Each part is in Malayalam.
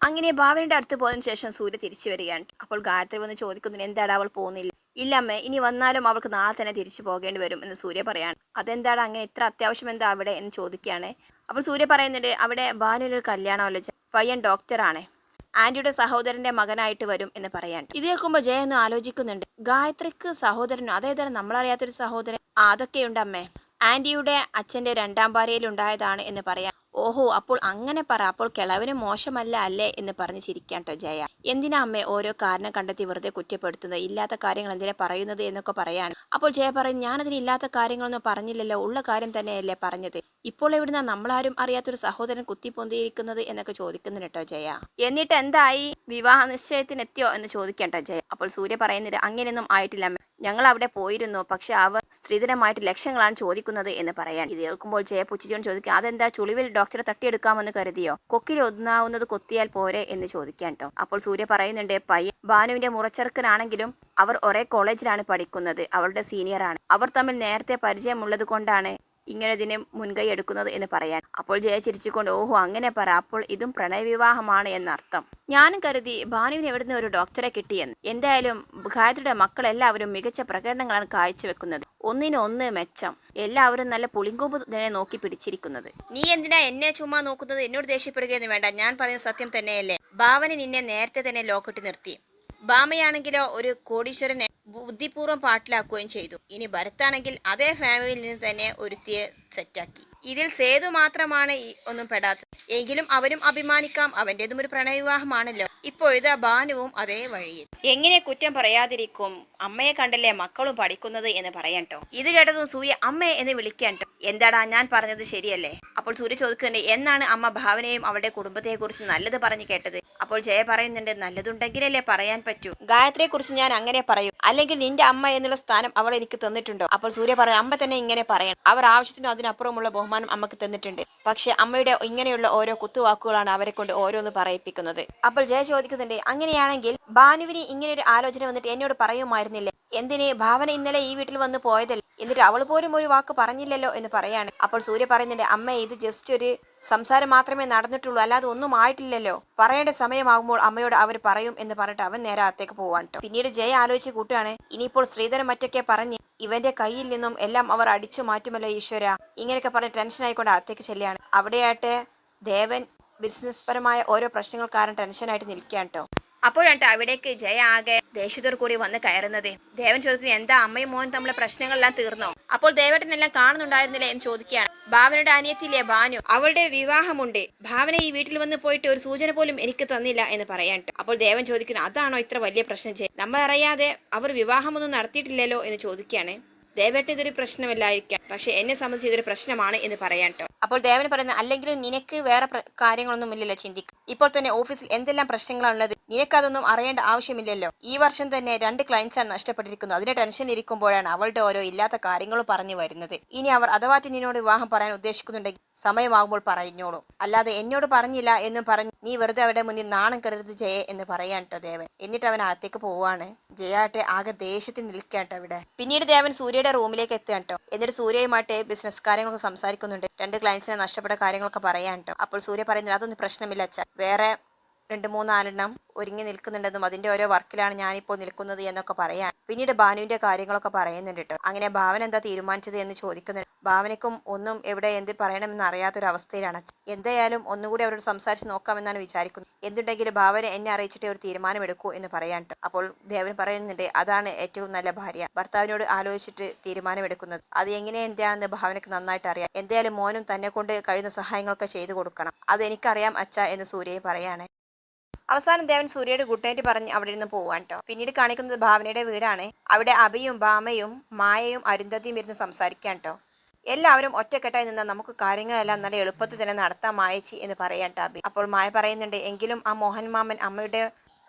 അങ്ങനെ ഭാവനയുടെ അടുത്ത് പോയതിനു ശേഷം സൂര്യ തിരിച്ചു വരികയാണ്. അപ്പോൾ ഗായത്രി വന്ന് ചോദിക്കുന്നു, എന്താടാ അവൾ പോകുന്നില്ല? ഇല്ല അമ്മേ, ഇനി വന്നാലും അവൾക്ക് നാളെ തന്നെ തിരിച്ചു പോകേണ്ടി വരും എന്ന് സൂര്യ പറയാണ്. അതെന്താടാ അങ്ങനെ, ഇത്ര അത്യാവശ്യം എന്താ അവിടെ എന്ന് ചോദിക്കുകയാണ്. അപ്പോൾ സൂര്യ പറയുന്നുണ്ട്, അവിടെ ഭാനുവിനൊരു കല്യാണമല്ലോ, പയ്യൻ ഡോക്ടറാണ്, ആന്റിയുടെ സഹോദരന്റെ മകനായിട്ട് വരും എന്ന് പറയാൻ. ഇത് കേൾക്കുമ്പോൾ ജയ ഒന്ന് ആലോചിക്കുന്നുണ്ട്. ഗായത്രിക്ക് സഹോദരനോ? അതേതാണ് നമ്മളറിയാത്തൊരു സഹോദരൻ? അതൊക്കെയുണ്ട് അമ്മേ, ആന്റിയുടെ അച്ഛന്റെ രണ്ടാം ഭാര്യയിൽ ഉണ്ടായതാണ് എന്ന് പറയാം. ഓഹോ, അപ്പോൾ അങ്ങനെ പറ, അപ്പോൾ കിളവിന് മോശമല്ല അല്ലേ എന്ന് പറഞ്ഞ് ചിരിക്കാൻ കേട്ടോ ജയ. എന്തിനാ അമ്മേ ഓരോ കാരണം കണ്ടെത്തി വെറുതെ കുറ്റപ്പെടുത്തുന്നത്, ഇല്ലാത്ത കാര്യങ്ങൾ എന്തിനാ പറയുന്നത് എന്നൊക്കെ പറയാണ്. അപ്പോൾ ജയ പറയും, ഞാനതിന് ഇല്ലാത്ത കാര്യങ്ങളൊന്നും പറഞ്ഞില്ലല്ലോ, ഉള്ള കാര്യം തന്നെയല്ലേ പറഞ്ഞത്. ഇപ്പോൾ എവിടുന്ന നമ്മളാരും അറിയാത്തൊരു സഹോദരൻ കുത്തിപ്പൊന്തിയിരിക്കുന്നത് എന്നൊക്കെ ചോദിക്കുന്നുണ്ട് കേട്ടോ ജയ. എന്നിട്ട് എന്തായി, വിവാഹ നിശ്ചയത്തിന് എത്തിയോ എന്ന് ചോദിക്കാൻ കേട്ടോ ജയ. അപ്പോൾ സൂര്യ പറയുന്നത്, അങ്ങനെയൊന്നും ആയിട്ടില്ല അമ്മ, ഞങ്ങൾ അവിടെ പോയിരുന്നു, പക്ഷെ അവർ സ്ത്രീധനമായിട്ട് ലക്ഷങ്ങളാണ് ചോദിക്കുന്നത് എന്ന് പറയാൻ. ഇത് കേൾക്കുമ്പോൾ ജയ പുച്ഛിച്ചുകൊണ്ട് ചോദിക്കുക, അതെന്താ ചുളിവിൽ ഡോക്ടറെ തട്ടിയെടുക്കാമെന്ന് കരുതിയോ? കൊക്കിൽ ഒതുങ്ങാവുന്നത് കൊത്തിയാൽ പോരെ എന്ന് ചോദിക്കാൻ കേട്ടോ. അപ്പോൾ സൂര്യ പറയുന്നുണ്ട്, പയ്യൻ ഭാനുവിന്റെ മുറച്ചെറുക്കനാണെങ്കിലും അവർ ഒരേ കോളേജിലാണ് പഠിക്കുന്നത്, അവളുടെ സീനിയറാണ്, അവർ തമ്മിൽ നേരത്തെ പരിചയമുള്ളത് കൊണ്ടാണ് ഇങ്ങനെ മുൻകൈ എടുക്കുന്നത് എന്ന് പറയാൻ. അപ്പോൾ ജയ ചിരിച്ചുകൊണ്ട്, ഓഹോ അങ്ങനെ പറ, അപ്പോൾ ഇതും പ്രണയവിവാഹമാണ് എന്നർത്ഥം. ഞാനും കരുതി ഭാനുവിന് എവിടുന്ന് ഒരു ഡോക്ടറെ കിട്ടിയെന്ന്. എന്തായാലും ഗായത്രിയുടെ മക്കളെല്ലാവരും മികച്ച പ്രകടനങ്ങളാണ് കാഴ്ചവെക്കുന്നത്, ഒന്നിനൊന്ന് മെച്ചം, എല്ലാവരും നല്ല പുളിങ്കൊമ്പ് തന്നെ നോക്കി പിടിച്ചിരിക്കുന്നത്. നീ എന്തിനാ എന്നെ ചുമ്മാ നോക്കുന്നത്? എന്നോട് ദേഷ്യപ്പെടുകയെന്ന് വേണ്ട, ഞാൻ പറയുന്ന സത്യം തന്നെയല്ലേ. ഭാവന നിന്നെ നേരത്തെ തന്നെ ലോക്കിട്ട് നിർത്തി, ഭാമയാണെങ്കിലോ ഒരു കോടീശ്വരനെ ബുദ്ധിപൂർവ്വം പാട്ടിലാക്കുകയും ചെയ്തു. ഇനി ഭരത്താണെങ്കിൽ അതേ ഫാമിലിയിൽ നിന്ന് തന്നെ ഒരുത്തിയെ സെറ്റാക്കി. ഇതിൽ സേതു മാത്രമാണ് ഒന്നും പെടാത്തത്. എങ്കിലും അവനും അഭിമാനിക്കാം, അവൻ്റെതും ഒരു പ്രണയവിവാഹമാണല്ലോ. ഇപ്പോഴത്തെ ഭാനുവും അതേ വഴിയിൽ. എങ്ങനെ കുറ്റം പറയാതിരിക്കും, അമ്മയെ കണ്ടല്ലേ മക്കളും പഠിക്കുന്നത് എന്ന് പറയാട്ടോ. ഇത് കേട്ടതും സൂര്യ അമ്മയെ എന്ന് വിളിക്കാൻ. എന്താടാ ഞാൻ പറഞ്ഞത് ശരിയല്ലേ? അപ്പോൾ സൂര്യ ചോദിക്കുന്നുണ്ട്, എന്നാണ് അമ്മ ഭാവനയും അവരുടെ കുടുംബത്തെ കുറിച്ച് നല്ലത് പറഞ്ഞു കേട്ടത്? അപ്പോൾ ജയ പറയുന്നുണ്ട്, നല്ലതുണ്ടെങ്കിലല്ലേ പറയാൻ പറ്റൂ. ഗായത്രിയെ കുറിച്ച് ഞാൻ അങ്ങനെ പറയൂ, അല്ലെങ്കിൽ നിന്റെ അമ്മ എന്നുള്ള സ്ഥാനം അവൾ എനിക്ക് തന്നിട്ടുണ്ടോ? അപ്പോൾ സൂര്യ പറയും, അമ്മ തന്നെ ഇങ്ങനെ പറയണം, അവർ ആവശ്യത്തിനും അതിനപ്പുറമുള്ള ബഹുമാനം അമ്മക്ക് തന്നിട്ടുണ്ട്. പക്ഷെ അമ്മയുടെ ഇങ്ങനെയുള്ള ഓരോ കുത്തുവാക്കുകളാണ് അവരെ കൊണ്ട് ഓരോന്ന് പറയിപ്പിക്കുന്നത്. അപ്പോൾ ജയ ചോദിക്കുന്നുണ്ട്, അങ്ങനെയാണെങ്കിൽ ഭാനുവിന് ഇങ്ങനെ ഒരു ആലോചന വന്നിട്ട് എന്നോട് പറയുമായിരുന്നില്ലേ? എന്തിന്? ഭാവന ഇന്നലെ ഈ വീട്ടിൽ വന്ന് പോയതല്ലേ, എന്നിട്ട് അവൾ പോലും ഒരു വാക്ക് പറഞ്ഞില്ലല്ലോ എന്ന് പറയാണ്. അപ്പോൾ സൂര്യ പറയുന്നുണ്ട്, അമ്മ ഇത് ജസ്റ്റ് ഒരു സംസാരം മാത്രമേ നടന്നിട്ടുള്ളൂ, അല്ലാതെ ഒന്നും ആയിട്ടില്ലല്ലോ, പറയേണ്ട സമയമാകുമ്പോൾ അമ്മയോട് അവർ പറയും എന്ന് പറഞ്ഞിട്ട് അവൻ നേരെ അകത്തേക്ക് പോവാൻ കേട്ടോ. പിന്നീട് ജയ ആലോചിച്ച് കൂട്ടുകയാണ്, ഇനിയിപ്പോൾ ശ്രീധരൻ മറ്റൊക്കെ പറഞ്ഞ് ഇവന്റെ കയ്യിൽ നിന്നും എല്ലാം അവർ അടിച്ചു മാറ്റുമല്ലോ ഈശ്വര, ഇങ്ങനെയൊക്കെ പറഞ്ഞ് ടെൻഷൻ ആയിക്കൊണ്ട് അകത്തേക്ക് ചെല്ലുകയാണ്. അവിടെയായിട്ട് ദേവൻ ബിസിനസ് പരമായ ഓരോ പ്രശ്നങ്ങൾ കാരണം ടെൻഷനായിട്ട് നിൽക്കുകയാണ് കേട്ടോ. അപ്പോഴാണ് അവിടേക്ക് ജയ ആകെ ദേഷ്യത്തോടു കൂടി വന്ന് കയറുന്നത്. ദേവൻ ചോദിക്കുന്നത്, എന്താ അമ്മയും മോനും തമ്മിലെ പ്രശ്നങ്ങളെല്ലാം തീർന്നോ? അപ്പോൾ ദേവേട്ടനെല്ലാം കാണുന്നുണ്ടായിരുന്നില്ലേ എന്ന് ചോദിക്കുകയാണ്. ഭാവനയുടെ അനിയത്തില്ലേ ഭാനു, അവളുടെ വിവാഹമുണ്ട്, ഭാവന ഈ വീട്ടിൽ വന്ന് പോയിട്ട് ഒരു സൂചന പോലും എനിക്ക് തന്നില്ല എന്ന് പറയാൻ. അപ്പോൾ ദേവൻ ചോദിക്കുന്നു, അതാണോ ഇത്ര വലിയ പ്രശ്നം? നമ്മൾ അറിയാതെ അവർ വിവാഹമൊന്നും നടത്തിയിട്ടില്ലല്ലോ എന്ന് ചോദിക്കുകയാണ്. ദേവേട്ടന് ഇതൊരു പ്രശ്നമല്ലായിരിക്കാം, പക്ഷെ എന്നെ സംബന്ധിച്ച് ഇതൊരു പ്രശ്നമാണ് എന്ന് പറയാൻ കേട്ടോ. അപ്പോൾ ദേവൻ പറയുന്നത്, അല്ലെങ്കിലും നിനക്ക് വേറെ കാര്യങ്ങളൊന്നും ഇല്ലല്ലോ ചിന്തിക്കുക, ഇപ്പോൾ തന്നെ ഓഫീസിൽ എന്തെല്ലാം പ്രശ്നങ്ങളാണുള്ളത്, നിനക്കതൊന്നും അറിയേണ്ട ആവശ്യമില്ലല്ലോ. ഈ വർഷം തന്നെ 2 ക്ലയൻസാണ് നഷ്ടപ്പെട്ടിരിക്കുന്നത്, അതിന്റെ ടെൻഷൻ ഇരിക്കുമ്പോഴാണ് അവളുടെ ഓരോ ഇല്ലാത്ത കാര്യങ്ങളും പറഞ്ഞു വരുന്നത്. ഇനി അവർ അഥവാറ്റി നിന്നോട് വിവാഹം പറയാൻ ഉദ്ദേശിക്കുന്നുണ്ടെങ്കിൽ സമയമാകുമ്പോൾ പറഞ്ഞോളൂ, അല്ലാതെ എന്നോട് പറഞ്ഞില്ല എന്നും പറഞ്ഞ് നീ വെറുതെ അവരുടെ മുന്നിൽ നാണം കെടരുത് ജയ എന്ന് പറയാൻ കേട്ടോ ദേവൻ. എന്നിട്ട് അവൻ അകത്തേക്ക് പോവാണ്. ജയാട്ടെ ആകെ ദേഷ്യത്തിൽ നിൽക്കാട്ടോ ഇവിടെ. പിന്നീട് ദേവൻ സൂര്യയുടെ റൂമിലേക്ക് എത്തുക കേട്ടോ. എന്നിട്ട് സൂര്യയുമായിട്ട് ബിസിനസ് കാര്യങ്ങളൊക്കെ സംസാരിക്കുന്നുണ്ട്. 2 ക്ലയൻസിനെ നഷ്ടപ്പെട്ട കാര്യങ്ങളൊക്കെ പറയാൻ കേട്ടോ. അപ്പോൾ സൂര്യ പറയുന്നത്, അതൊന്നും പ്രശ്നമില്ല അച്ഛാ, വേറെ 2-3 എണ്ണം ഒരുങ്ങി നിൽക്കുന്നുണ്ടെന്നും അതിന്റെ ഓരോ വർക്കിലാണ് ഞാനിപ്പോൾ നിൽക്കുന്നത് എന്നൊക്കെ പറയാൻ. പിന്നീട് ഭാനുവിന്റെ കാര്യങ്ങളൊക്കെ പറയുന്നുണ്ട് കേട്ടോ. അങ്ങനെ ഭാവന എന്താ തീരുമാനിച്ചത് എന്ന് ചോദിക്കുന്നുണ്ട്. ഭാവനയ്ക്കും ഒന്നും എവിടെ എന്ത് പറയണമെന്ന് അറിയാത്തൊരവസ്ഥയിലാണ്. എന്തായാലും ഒന്നുകൂടി അവരോട് സംസാരിച്ച് നോക്കാമെന്നാണ് വിചാരിക്കുന്നത്. എന്തുണ്ടെങ്കിലും ഭാവന എന്നെ അറിയിച്ചിട്ടേ ഒരു തീരുമാനമെടുക്കൂ എന്ന് പറയാൻ. അപ്പോൾ ദേവൻ പറയുന്നുണ്ട്, അതാണ് ഏറ്റവും നല്ല ഭാര്യ, ഭർത്താവിനോട് ആലോചിച്ചിട്ട് തീരുമാനമെടുക്കുന്നത്. അത് എങ്ങനെ എന്താണെന്ന് ഭാവനയ്ക്ക് നന്നായിട്ട് അറിയാം. എന്തായാലും മോനും തന്നെ കൊണ്ട് കഴിയുന്ന സഹായങ്ങളൊക്കെ ചെയ്തു കൊടുക്കണം, അത് എനിക്കറിയാം അച്ഛ എന്ന് സൂര്യയും പറയാണ്. അവസാനം ദേവൻ സൂര്യയുടെ ഗുഡ് നൈറ്റ് പറഞ്ഞ് അവിടെ നിന്ന് പോവാൻ കേട്ടോ. പിന്നീട് കാണിക്കുന്നത് ഭാവനയുടെ വീടാണ്. അവിടെ അഭിയും ഭാമയും മായയും അരുന്ധതിയും ഇരുന്ന് സംസാരിക്കാൻ കേട്ടോ. എല്ലാവരും ഒറ്റക്കെട്ടായി നിന്നാൽ നമുക്ക് കാര്യങ്ങളെല്ലാം നല്ല എളുപ്പത്തിൽ തന്നെ നടത്താൻ മായച്ചി എന്ന് പറയാൻ കേട്ടോ അഭി. അപ്പോൾ മായ പറയുന്നുണ്ട്, എങ്കിലും ആ മോഹൻ മാമൻ അമ്മയുടെ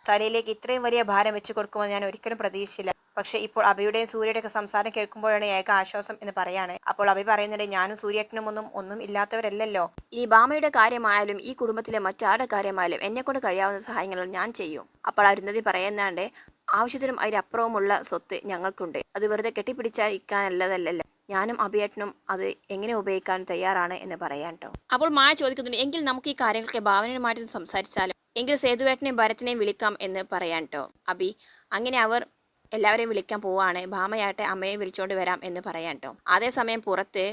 തലയിലേക്ക് ഇത്രയും വലിയ ഭാരം വെച്ച് കൊടുക്കുമെന്ന് ഞാൻ ഒരിക്കലും പ്രതീക്ഷിച്ചില്ല. പക്ഷെ ഇപ്പോൾ അഭിയുടെയും സൂര്യയുടെ ഒക്കെ സംസാരം കേൾക്കുമ്പോഴാണ് ഏക ആശ്വാസം എന്ന് പറയാണ്. അപ്പോൾ അഭി പറയുന്നുണ്ട്, ഞാനും സൂര്യേട്ടനും ഒന്നും ഇല്ലാത്തവരല്ലല്ലോ, ഈ ഭാമയുടെ കാര്യമായാലും ഈ കുടുംബത്തിലെ മറ്റാരുടെ കാര്യമായാലും എന്നെ കൊണ്ട് കഴിയാവുന്ന സഹായങ്ങൾ ഞാൻ ചെയ്യും. അപ്പോൾ അരുന്ധതി പറയുന്നാണ്ട്, ആവശ്യത്തിനും അതിനപ്പുറവുമുള്ള സ്വത്ത് ഞങ്ങൾക്കുണ്ട്, അത് വെറുതെ കെട്ടിപ്പിടിച്ചാൽ ഇരിക്കാനല്ലതല്ലല്ലോ, ഞാനും അഭിയേട്ടനും അത് എങ്ങനെ ഉപയോഗിക്കാൻ തയ്യാറാണ് എന്ന് പറയാൻ കേട്ടോ. അപ്പോൾ മായ ചോദിക്കുന്നുണ്ട്, എങ്കിൽ നമുക്ക് ഈ കാര്യങ്ങളൊക്കെ ഭാവനയുമായിട്ട് സംസാരിച്ചാലും. എങ്കിൽ സേതുവേട്ടനെയും ഭരത്തിനെയും വിളിക്കാം എന്ന് പറയാൻ ട്ടോ അബി. അങ്ങനെ അവർ എല്ലാവരെയും വിളിക്കാൻ പോവാണ്. ഭാമയാട്ടെ അമ്മയെ വിളിച്ചോണ്ട് വരാം എന്ന് പറയാൻ ട്ടോ. അതേസമയം പുറത്ത്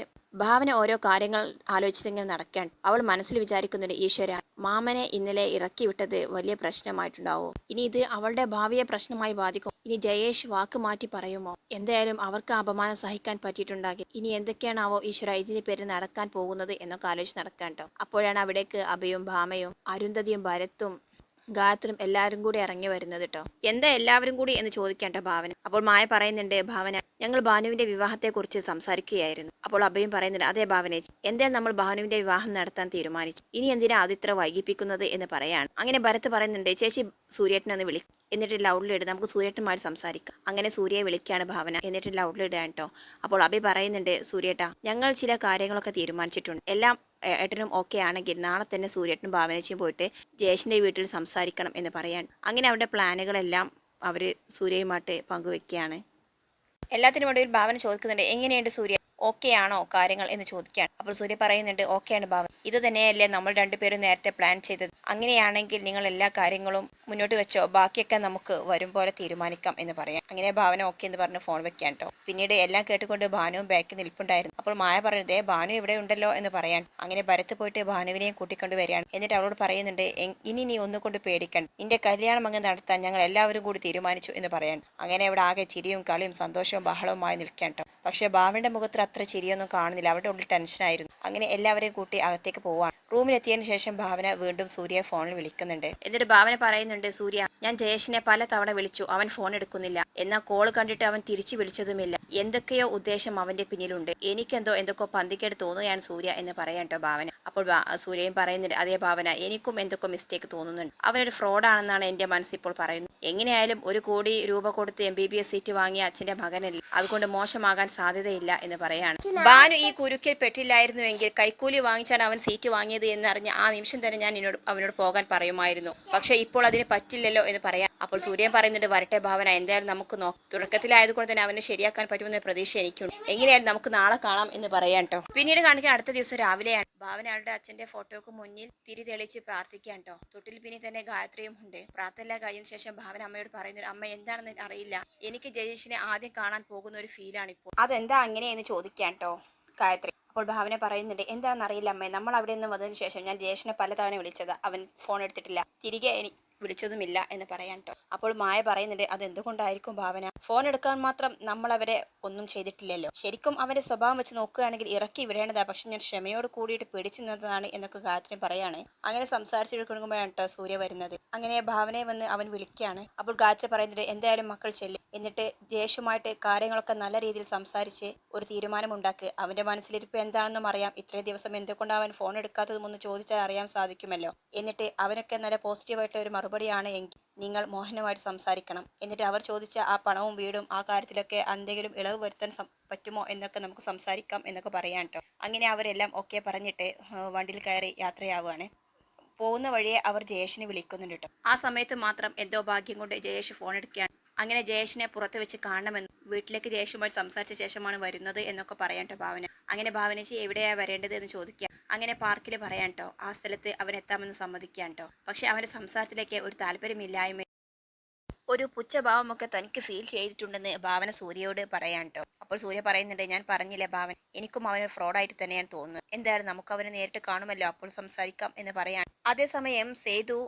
ഭാവന ഓരോ കാര്യങ്ങൾ ആലോചിച്ചിങ്ങനെ നടക്കാൻ. അവൾ മനസ്സിൽ വിചാരിക്കുന്നുണ്ട്, ഈശ്വര, മാമനെ ഇന്നലെ ഇറക്കി വിട്ടത് വലിയ പ്രശ്നമായിട്ടുണ്ടാവോ? ഇനി ഇത് അവളുടെ ഭാവിയെ പ്രശ്നമായി ബാധിക്കും. ഇനി ജയേഷ് വാക്ക് മാറ്റി പറയുമോ? എന്തായാലും അവർക്ക് അപമാനം സഹിക്കാൻ പറ്റിയിട്ടുണ്ടാകും. ഇനി എന്തൊക്കെയാണാവോ ഈശ്വര ഇതിന് പേര് നടക്കാൻ പോകുന്നത് എന്നൊക്കെ ആലോചിച്ച് നടക്കാൻ ട്ടോ. അപ്പോഴാണ് അവിടേക്ക് അഭയും ഭാമയും അരുന്ധതിയും ഭരത്തും ഗായത്രിയും എല്ലാവരും കൂടി ഇറങ്ങി വരുന്നത് ട്ടോ. എന്താ എല്ലാവരും കൂടി എന്ന് ചോദിക്കണ്ട ഭാവന. അപ്പോൾ മായ പറയുന്നുണ്ട്, ഭാവന, ഞങ്ങൾ ഭാനുവിന്റെ വിവാഹത്തെക്കുറിച്ച് സംസാരിക്കുകയായിരുന്നു. അപ്പോൾ അഭയും പറയുന്നുണ്ട്, അതെ ഭാവനേച്ചി, എന്തായാലും നമ്മൾ ഭാനുവിന്റെ വിവാഹം നടത്താൻ തീരുമാനിച്ചു. ഇനി എന്തിനാ അതിത്ര വൈകിപ്പിക്കുന്നത് എന്ന് പറയാണ്. അങ്ങനെ ഭരത് പറയുന്നുണ്ട്, ചേച്ചി സൂര്യേട്ടനെ ഒന്ന് വിളി, എന്നിട്ട് ലൗഡിലിട്, നമുക്ക് സൂര്യേട്ടനുമായിട്ട് സംസാരിക്കാം. അങ്ങനെ സൂര്യയെ വിളിക്കുകയാണ് ഭാവന. എന്നിട്ട് ലൗഡിലിടാൻ ട്ടോ. അപ്പോൾ അഭി പറയുന്നുണ്ട്, സൂര്യേട്ടാ, ഞങ്ങൾ ചില കാര്യങ്ങളൊക്കെ തീരുമാനിച്ചിട്ടുണ്ട്. എല്ലാം ഏട്ടനും ഓക്കെ ആണെങ്കിൽ നാളെ തന്നെ സൂര്യേട്ടനും ഭാവനച്ചിയും പോയിട്ട് ജയേഷിന്റെ വീട്ടിൽ സംസാരിക്കണം എന്ന് പറയാൻ. അങ്ങനെ അവരുടെ പ്ലാനുകളെല്ലാം അവർ സൂര്യയുമായിട്ട് പങ്കുവെക്കുകയാണ്. എല്ലാത്തിനും ഒടുവിൽ ഭാവന ചോദിക്കുന്നുണ്ട്, എങ്ങനെയുണ്ട് സൂര്യ, ഓക്കെ ആണോ കാര്യങ്ങൾ എന്ന് ചോദിക്കുകയാണ്. അപ്പോൾ സൂര്യ പറയുന്നുണ്ട്, ഓക്കെയാണ് ഭാവന, ഇത് തന്നെയല്ലേ നമ്മൾ രണ്ടുപേരും നേരത്തെ പ്ലാൻ ചെയ്തത്. അങ്ങനെയാണെങ്കിൽ നിങ്ങൾ എല്ലാ കാര്യങ്ങളും മുന്നോട്ട് വെച്ചോ, ബാക്കിയൊക്കെ നമുക്ക് വരും പോലെ തീരുമാനിക്കാം എന്ന് പറയാം. അങ്ങനെ ഭാവന ഓക്കെ എന്ന് പറഞ്ഞ് ഫോൺ വെക്കാൻ ട്ടോ. പിന്നീട് എല്ലാം കേട്ടുകൊണ്ട് ഭാനുവും ബാക്കിൽ നിൽപ്പുണ്ടായിരുന്നു. അപ്പോൾ മായ പറയുന്നത്, ഭാനു ഇവിടെ ഉണ്ടല്ലോ എന്ന് പറയാൻ. അങ്ങനെ ഭരത്ത് പോയിട്ട് ഭാനുവിനെയും കൂട്ടിക്കൊണ്ട് വരികയാണ്. എന്നിട്ട് അവളോട് പറയുന്നുണ്ട്, ഇനി നീ ഒന്നുകൊണ്ട് പേടിക്കണ്ട, നിന്റെ കല്യാണം അങ്ങ് നടത്താൻ ഞങ്ങൾ എല്ലാവരും കൂടി തീരുമാനിച്ചു എന്ന് പറയാൻ. അങ്ങനെ അവിടെ ആകെ ചിരിയും കളിയും സന്തോഷവും ബഹളവുമായി നിൽക്കാൻ ട്ടോ. പക്ഷെ ഭാവന്റെ മുഖത്ത് അത്ര ചിരിയൊന്നും കാണുന്നില്ല. അവരുടെ ഉള്ളിൽ ടെൻഷനായിരുന്നു. അങ്ങനെ എല്ലാവരെയും കൂട്ടി അകത്തേക്ക് പോവാൻ. റൂമിലെത്തിയതിനു ശേഷം ഭാവന വീണ്ടും സൂര്യയെ ഫോണിൽ വിളിക്കുന്നുണ്ട്. എന്നിട്ട് ഭാവന പറയുന്നുണ്ട്, സൂര്യ, ഞാൻ ജയേഷിനെ പല തവണ വിളിച്ചു, അവൻ ഫോൺ എടുക്കുന്നില്ല. എന്നാൽ കോള് കണ്ടിട്ട് അവൻ തിരിച്ചു വിളിച്ചതുമില്ല. എന്തൊക്കെയോ ഉദ്ദേശം അവന്റെ പിന്നിലുണ്ട്. എനിക്കെന്തോ എന്തൊക്കെ പന്തിക്കേട് തോന്നുകയാണ് സൂര്യ എന്ന് പറയാൻ ട്ടോ ഭാവന. അപ്പോൾ സൂര്യയും പറയുന്നുണ്ട്, അതേ ഭാവന, എനിക്കും എന്തൊക്കെ മിസ്റ്റേക്ക് തോന്നുന്നുണ്ട്. അവനൊരു ഫ്രോഡാണെന്നാണ് എന്റെ മനസ്സിപ്പോൾ പറയുന്നത്. എങ്ങനെയായാലും 1 കോടി രൂപ കൊടുത്ത് MBBS സീറ്റ് വാങ്ങിയ അച്ഛന്റെ മകനല്ല, അതുകൊണ്ട് മോശമാകാൻ സാധ്യതയില്ല എന്ന് പറയാണ്. ഭാനു ഈ കുരുക്കിൽ പെട്ടില്ലായിരുന്നുവെങ്കിൽ കൈക്കൂലി വാങ്ങിച്ചാണ് അവൻ സീറ്റ് വാങ്ങിയത് എന്നറിഞ്ഞ ആ നിമിഷം തന്നെ ഞാൻ അവനോട് പോകാൻ പറയുമായിരുന്നു. പക്ഷെ ഇപ്പോൾ അതിന് പറ്റില്ലല്ലോ എന്ന് പറയാം. അപ്പോൾ സൂര്യൻ പറയുന്നുണ്ട്, വരട്ടെ ഭാവന, എന്തായാലും നമുക്ക് തുടക്കത്തിലായതുകൊണ്ട് തന്നെ അവനെ ശരിയാക്കാൻ പറ്റുമെന്ന പ്രതീക്ഷ എനിക്കുണ്ട്. എങ്ങനെയായാലും നമുക്ക് നാളെ കാണാം എന്ന് പറയാൻ ട്ടോ. പിന്നീട് കാണിക്കാൻ അടുത്ത ദിവസം രാവിലെയാണ്. ഭാവന അവരുടെ അച്ഛന്റെ ഫോട്ടോക്ക് മുന്നിൽ തിരി തെളിച്ച് പ്രാർത്ഥിക്കാൻ ട്ടോ. തൊട്ടിൽ പിന്നെ തന്നെ ഗായത്രിയും ഉണ്ട്. പ്രാർത്ഥന കഴിഞ്ഞ ശേഷം ഭാവന അമ്മയോട് പറയുന്നത്, അമ്മ എന്താണെന്ന് അറിയില്ല, എനിക്ക് ജയേഷിനെ ആദ്യം കാണാൻ പോകുന്ന ഒരു ഫീലാണ് ഇപ്പോൾ. അതെന്താ അങ്ങനെ എന്ന് ചോദിക്കാൻ ട്ടോ ഗായത്രി. അപ്പോൾ ഭാവന പറയുന്നുണ്ട്, എന്താണെന്ന് അറിയില്ല അമ്മേ, നമ്മൾ അവിടെ നിന്ന് വന്നതിന് ശേഷം ഞാൻ ജയേഷിനെ പലതവണ വിളിച്ചത്, അവൻ ഫോൺ എടുത്തിട്ടില്ല, തിരികെ വിളിച്ചതുമില്ല എന്ന് പറയാൻ ട്ടോ. അപ്പോൾ മായ പറയുന്നുണ്ട്, അതെന്തുകൊണ്ടായിരിക്കും ഭാവന, ഫോൺ എടുക്കാൻ മാത്രം നമ്മൾ അവരെ ഒന്നും ചെയ്തിട്ടില്ലല്ലോ. ശരിക്കും അവന്റെ സ്വഭാവം വെച്ച് നോക്കുകയാണെങ്കിൽ ഇറക്കി വിടേണ്ടതാ, പക്ഷെ ഞാൻ ക്ഷമയോട് കൂടിയിട്ട് പിടിച്ചു നിന്നതാണ് എന്നൊക്കെ ഗായത്രി പറയാണ്. അങ്ങനെ സംസാരിച്ചെടുക്കുമ്പോഴാണ് ട്ടോ സൂര്യ വരുന്നത്. അങ്ങനെ ഭാവനയെ വന്ന് അവൻ വിളിക്കുകയാണ്. അപ്പോൾ ഗായത്രി പറയുന്നുണ്ട്, എന്തായാലും മക്കൾ ചെല്ലും, എന്നിട്ട് ജയേഷുമായിട്ട് കാര്യങ്ങളൊക്കെ നല്ല രീതിയിൽ സംസാരിച്ച് ഒരു തീരുമാനമുണ്ടാക്കി. അവന്റെ മനസ്സിലിരിപ്പ് എന്താണെന്നും അറിയാം. ഇത്രയും ദിവസം എന്തുകൊണ്ട് അവൻ ഫോൺ എടുക്കാത്തതും ഒന്ന് ചോദിച്ചാൽ അറിയാൻ സാധിക്കുമല്ലോ. എന്നിട്ട് അവനൊക്കെ നല്ല പോസിറ്റീവായിട്ട് ഒരു മറുപടിയാണ് എങ്കിൽ നിങ്ങൾ മോഹനുമായിട്ട് സംസാരിക്കണം. എന്നിട്ട് അവർ ചോദിച്ച ആ പണവും വീടും ആ കാര്യത്തിലൊക്കെ എന്തെങ്കിലും ഇളവ് വരുത്താൻ പറ്റുമോ എന്നൊക്കെ നമുക്ക് സംസാരിക്കാം എന്നൊക്കെ പറയാൻ ട്ടോ. അങ്ങനെ അവരെല്ലാം ഓക്കെ പറഞ്ഞിട്ട് വണ്ടിയിൽ കയറി യാത്രയാവുകയാണ്. പോകുന്ന വഴിയെ അവർ ജയേഷിനെ വിളിക്കുന്നുണ്ട് കേട്ടോ. ആ സമയത്ത് മാത്രം എന്തോ ഭാഗ്യം കൊണ്ട് ജയേഷ് ഫോൺ എടുക്കുകയാണ്. അങ്ങനെ ജയേഷിനെ പുറത്ത് വെച്ച് കാണണമെന്നും വീട്ടിലേക്ക് ജയേഷുമായി സംസാരിച്ച ശേഷമാണ് വരുന്നത് എന്നൊക്കെ പറയാൻ ട്ടോ ഭാവന. അങ്ങനെ ഭാവനച്ചി എവിടെയാണ് വരേണ്ടത് എന്ന് ചോദിക്കുക. അങ്ങനെ പാർക്കിൽ പറയാൻ ട്ടോ. ആ സ്ഥലത്ത് അവൻ എത്താമെന്ന് സമ്മതിക്കാൻ ട്ടോ. പക്ഷെ അവന്റെ സംസാരത്തിലേക്ക് ഒരു താല്പര്യമില്ലായ്മ, ഒരു പുച്ഛഭാവമൊക്കെ തനിക്ക് ഫീൽ ചെയ്തിട്ടുണ്ടെന്ന് ഭാവന സൂര്യയോട് പറയാൻ ട്ടോ. അപ്പോൾ സൂര്യ പറയുന്നുണ്ട്, ഞാൻ പറഞ്ഞില്ലേ ഭാവൻ, എനിക്കും അവന് ഫ്രോഡായിട്ട് തന്നെയാണ് തോന്നുന്നത്. എന്തായാലും നമുക്ക് അവനെ നേരിട്ട് കാണുമല്ലോ, അപ്പോൾ സംസാരിക്കാം എന്ന് പറയാൻ. അതേസമയം സേതു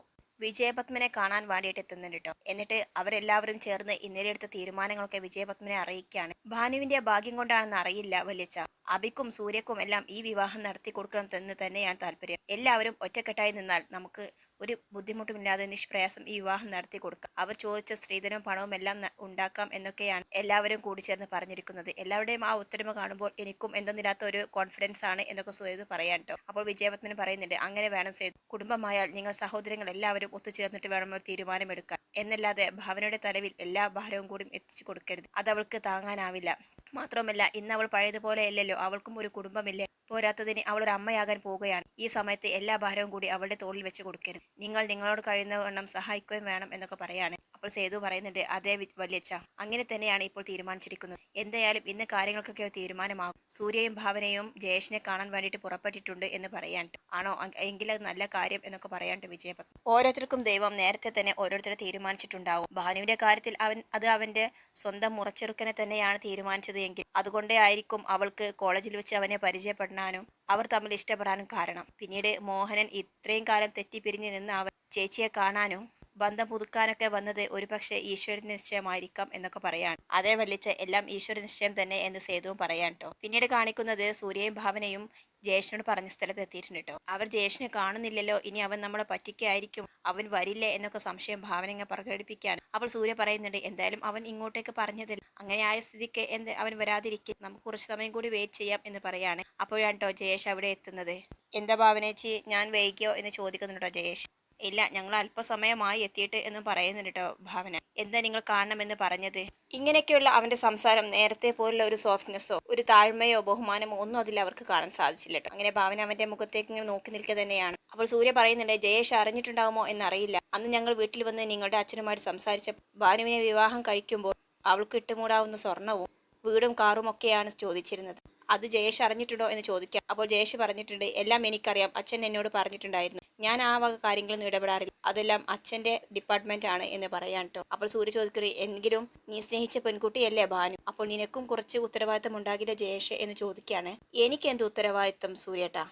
വിജയപത്മനെ കാണാൻ വേണ്ടിയിട്ട് എത്തുന്നുണ്ട് കേട്ടോ. എന്നിട്ട് അവരെല്ലാവരും ചേർന്ന് ഇന്നലെ എടുത്ത തീരുമാനങ്ങളൊക്കെ വിജയപത്മനെ അറിയിക്കുകയാണ്. ഭാനുവിന്റെ ഭാഗ്യം കൊണ്ടാണെന്ന് അറിയില്ല വല്യച്ച, അബിക്കും സൂര്യക്കും എല്ലാം ഈ വിവാഹം നടത്തി കൊടുക്കണം എന്ന് തന്നെയാണ് താല്പര്യം. എല്ലാവരും ഒറ്റക്കെട്ടായി നിന്നാൽ നമുക്ക് ഒരു ബുദ്ധിമുട്ടുമില്ലാതെ നിഷ്പ്രയാസം ഈ വിവാഹം നടത്തി കൊടുക്കാം. അവർ ചോദിച്ച സ്ത്രീധനവും പണവും എല്ലാം ഉണ്ടാക്കാം എന്നൊക്കെയാണ് എല്ലാവരും കൂടി ചേർന്ന് പറഞ്ഞിരിക്കുന്നത്. എല്ലാവരുടെയും ആ ഉത്തരവ് കാണുമ്പോൾ എനിക്കും എന്തെന്നില്ലാത്ത ഒരു കോൺഫിഡൻസ് ആണ് എന്നൊക്കെ സേതു പറയാൻ കേട്ടോ. അപ്പോൾ വിജയപത്മന് പറയുന്നുണ്ട്, അങ്ങനെ വേണം സേതു, കുടുംബമായാൽ നിങ്ങൾ സഹോദരങ്ങൾ എല്ലാവരും ഒത്തുചേർന്നിട്ട് വേണം ഒരു തീരുമാനമെടുക്കാൻ, എന്നല്ലാതെ ഭാവനയുടെ തലവിൽ എല്ലാ ഭാരവും കൂടി എത്തിച്ചു കൊടുക്കരുത്. അത് അവൾക്ക് താങ്ങാനാവില്ല. മാത്രമല്ല ഇന്ന് അവൾ പഴയതുപോലെ അല്ലല്ലോ, അവൾക്കും ഒരു കുടുംബമില്ലേ. പോരാത്തതിന് അവൾ ഒരു അമ്മയാകാൻ പോവുകയാണ്. ഈ സമയത്ത് എല്ലാ ഭാരവും കൂടി അവളുടെ തോളിൽ വെച്ച് കൊടുക്കരുത്. നിങ്ങൾ നിങ്ങളോട് കഴിയുന്നവണ്ണം സഹായിക്കുകയും വേണം എന്നൊക്കെ പറയാണ്. അപ്പോൾ അപ്പോൾ സേതു പറയുന്നുണ്ട്, അതേ വല്യച്ഛ, അങ്ങനെ തന്നെയാണ് ഇപ്പോൾ തീരുമാനിച്ചിരിക്കുന്നത്. എന്തായാലും ഇന്ന് കാര്യങ്ങൾക്കൊക്കെ തീരുമാനമാകും. സൂര്യയും ഭാവനയും ജയേഷിനെ കാണാൻ വേണ്ടിയിട്ട് പുറപ്പെട്ടിട്ടുണ്ട് എന്ന് പറയാൻ. ആണോ? എങ്കിൽ അത് നല്ല കാര്യം എന്നൊക്കെ പറയാണ്ട് വിജയപത്നി. ഓരോരുത്തർക്കും ദൈവം നേരത്തെ തന്നെ ഓരോരുത്തരെ തീരുമാനിച്ചിട്ടുണ്ടാവും. ഭാനുവിന്റെ കാര്യത്തിൽ അത് അവന്റെ സ്വന്തം മുറച്ചെറുക്കനെ തന്നെയാണ് തീരുമാനിച്ചത് എങ്കിൽ അതുകൊണ്ടേ ആയിരിക്കും അവൾക്ക് കോളേജിൽ വെച്ച് അവനെ പരിചയപ്പെടാനും അവർ തമ്മിൽ ഇഷ്ടപ്പെടാനും കാരണം. പിന്നീട് മോഹനൻ ഇത്രയും കാലം തെറ്റിപ്പിരിഞ്ഞു നിന്ന് അവൻ ചേച്ചിയെ കാണാനും ബന്ധം പുതുക്കാനൊക്കെ വന്നത് ഒരുപക്ഷെ ഈശ്വര നിശ്ചയമായിരിക്കാം എന്നൊക്കെ പറയാണ്. അതേ വല്ലിച്ച, എല്ലാം ഈശ്വര നിശ്ചയം തന്നെ എന്ന് സേതുവും പറയാൻ കേട്ടോ. പിന്നീട് കാണിക്കുന്നത് സൂര്യയും ഭാവനയും ജയേഷിനോട് പറഞ്ഞ സ്ഥലത്ത് എത്തിയിട്ടുണ്ട് കേട്ടോ. അവർ ജയേഷിനെ കാണുന്നില്ലല്ലോ, ഇനി അവൻ നമ്മളെ പറ്റിക്കായിരിക്കും, അവൻ വരില്ലേ എന്നൊക്കെ സംശയം ഭാവന പ്രകടിപ്പിക്കുകയാണ്. അപ്പോൾ സൂര്യ പറയുന്നുണ്ട്, എന്തായാലും അവൻ ഇങ്ങോട്ടേക്ക് പറഞ്ഞതിൽ അങ്ങനെ ആയ സ്ഥിതിക്ക് അവൻ വരാതിരിക്കും, നമുക്ക് കുറച്ച് സമയം കൂടി വെയിറ്റ് ചെയ്യാം എന്ന് പറയാണ്. അപ്പോഴാണ് കേട്ടോ ജയേഷ് അവിടെ എത്തുന്നത്. എന്താ ഭാവനേച്ചി, ഞാൻ വൈകിയോ എന്ന് ചോദിക്കുന്നുണ്ടോ ജയേഷ്. ഇല്ല, ഞങ്ങൾ അല്പസമയമായി എത്തിയിട്ട് എന്ന് പറയുന്നുണ്ട് കേട്ടോ ഭാവന. എന്താ നിങ്ങൾ കാണണമെന്ന് പറഞ്ഞത്? ഇങ്ങനെയൊക്കെയുള്ള അവന്റെ സംസാരം നേരത്തെ പോലുള്ള ഒരു സോഫ്റ്റ്നെസ്സോ ഒരു താഴ്മയോ ബഹുമാനമോ ഒന്നും അതിൽ അവർക്ക് കാണാൻ സാധിച്ചില്ല കേട്ടോ. അങ്ങനെ ഭാവന അവന്റെ മുഖത്തേക്ക് ഇങ്ങനെ നോക്കി നിൽക്കുക തന്നെയാണ്. അപ്പോൾ സൂര്യ പറയുന്നുണ്ട്, ജയേഷ് അറിഞ്ഞിട്ടുണ്ടാകുമോ എന്നറിയില്ല, അന്ന് ഞങ്ങൾ വീട്ടിൽ വന്ന് നിങ്ങളുടെ അച്ഛനുമായിട്ട് സംസാരിച്ച ഭാനുവിനെ വിവാഹം കഴിക്കുമ്പോൾ അവൾക്ക് ഇട്ടുമൂടാവുന്ന സ്വർണവും വീടും കാറും ഒക്കെയാണ് ചോദിച്ചിരുന്നത്. അത് ജയേഷ് അറിഞ്ഞിട്ടുണ്ടോ എന്ന് ചോദിക്കാം. അപ്പോൾ ജയേഷ് പറഞ്ഞിട്ടുണ്ട്, എല്ലാം എനിക്കറിയാം, അച്ഛൻ എന്നോട് പറഞ്ഞിട്ടുണ്ടായിരുന്നു, ഞാൻ ആ വക കാര്യങ്ങളൊന്നും ഇടപെടാറില്ല, അതെല്ലാം അച്ഛൻ്റെ ഡിപ്പാർട്ട്മെന്റ് ആണ് എന്ന് പറയാൻ കേട്ടോ. അപ്പോൾ സൂര്യ ചോദിക്കുന്നത്, എങ്കിലും നീ സ്നേഹിച്ച പെൺകുട്ടിയല്ലേ ഭാനു, അപ്പോൾ നിനക്കും കുറച്ച് ഉത്തരവാദിത്തം ഉണ്ടാകില്ല ജയേഷ് എന്ന് ചോദിക്കുകയാണ്. എനിക്ക് എന്ത് ഉത്തരവാദിത്തം സൂര്യേട്ടാ?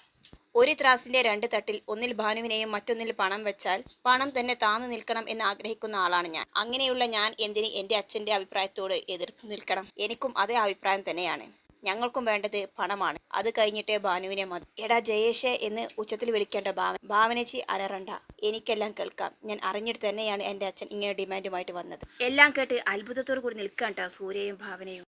ഒരു ത്രാസിന്റെ രണ്ട് തട്ടിൽ ഒന്നിൽ ഭാനുവിനെയും മറ്റൊന്നിൽ പണം വെച്ചാൽ പണം തന്നെ താന്നു നിൽക്കണം എന്ന് ആഗ്രഹിക്കുന്ന ആളാണ് ഞാൻ. അങ്ങനെയുള്ള ഞാൻ എന്തിന് എന്റെ അച്ഛന്റെ അഭിപ്രായത്തോട് എതിർപ്പ് നിൽക്കണം? എനിക്കും അതേ അഭിപ്രായം തന്നെയാണ്. ഞങ്ങൾക്കും വേണ്ടത് പണമാണ്, അത് കഴിഞ്ഞിട്ടേ ഭാനുവിനെ മതി. എടാ ജയേഷെ എന്ന് ഉച്ചത്തിൽ വിളിക്കേണ്ട ഭാവനച്ചി അലറണ്ട, എനിക്കെല്ലാം കേൾക്കാം. ഞാൻ അറിഞ്ഞിട്ട് തന്നെയാണ് എൻ്റെ അച്ഛൻ ഇങ്ങനെ ഡിമാൻഡുമായിട്ട് വന്നത്. എല്ലാം കേട്ട് അത്ഭുതത്തോടു കൂടി നിൽക്കാണ്ട സൂര്യയും ഭാവനയും.